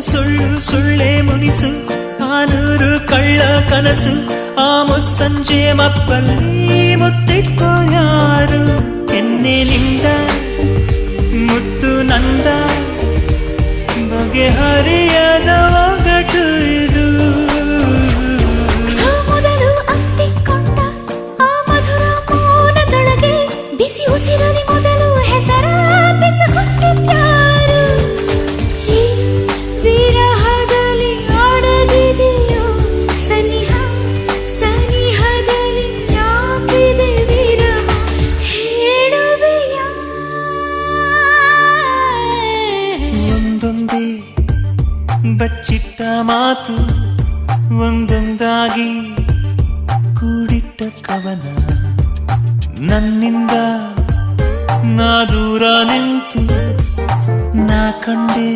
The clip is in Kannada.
ಸುಳ್ಳು ಸುಳ್ಳೆ ಮುನಿಸು ಆನೂರು ಕಳ್ಳ ಕನಸು ಆ ಮುಸ್ಸಂಜೆ ಮಪ್ಪಲ್ಲಿ ಮುತ್ತಿಟ್ಕೋರ್ಯಾರು ಎನ್ನೆನಿಂದ ಮುತ್ತು ನಂದ ಬಗೆಹರಿಯದ ಒಗಟು ಇದು ಮೊದಲು ಅಪ್ಪಿಕೊಂಡ ಆ ಮಧುರ ಮೌನದೊಳಗೆ ಬಿಸಿ ಉಸಿರಲಿ ಮೊದಲು ಹೆಸರ ಬೆಸಗುತ್ತಿದ್ಯಾರು ಈ ವಿರಹದಲ್ಲಿ ಆಡದಿದೆಯೋ ಸನಿಹ ಸನಿಹದಲ್ಲಿ ಯಾಕಿದೆ ವಿರಹ ಹೇಳುವೆಯ ಒಂದೊಂದೇ ಬಚ್ಚಿಟ್ಟ ಮಾತು ಒಂದೊಂದಾಗಿ ಕೂಡಿಟ್ಟ ಕವನ ನನ್ನಿಂದ ನಾ ದೂರ ನಿಂತು ನಾ ಕಂಡೆ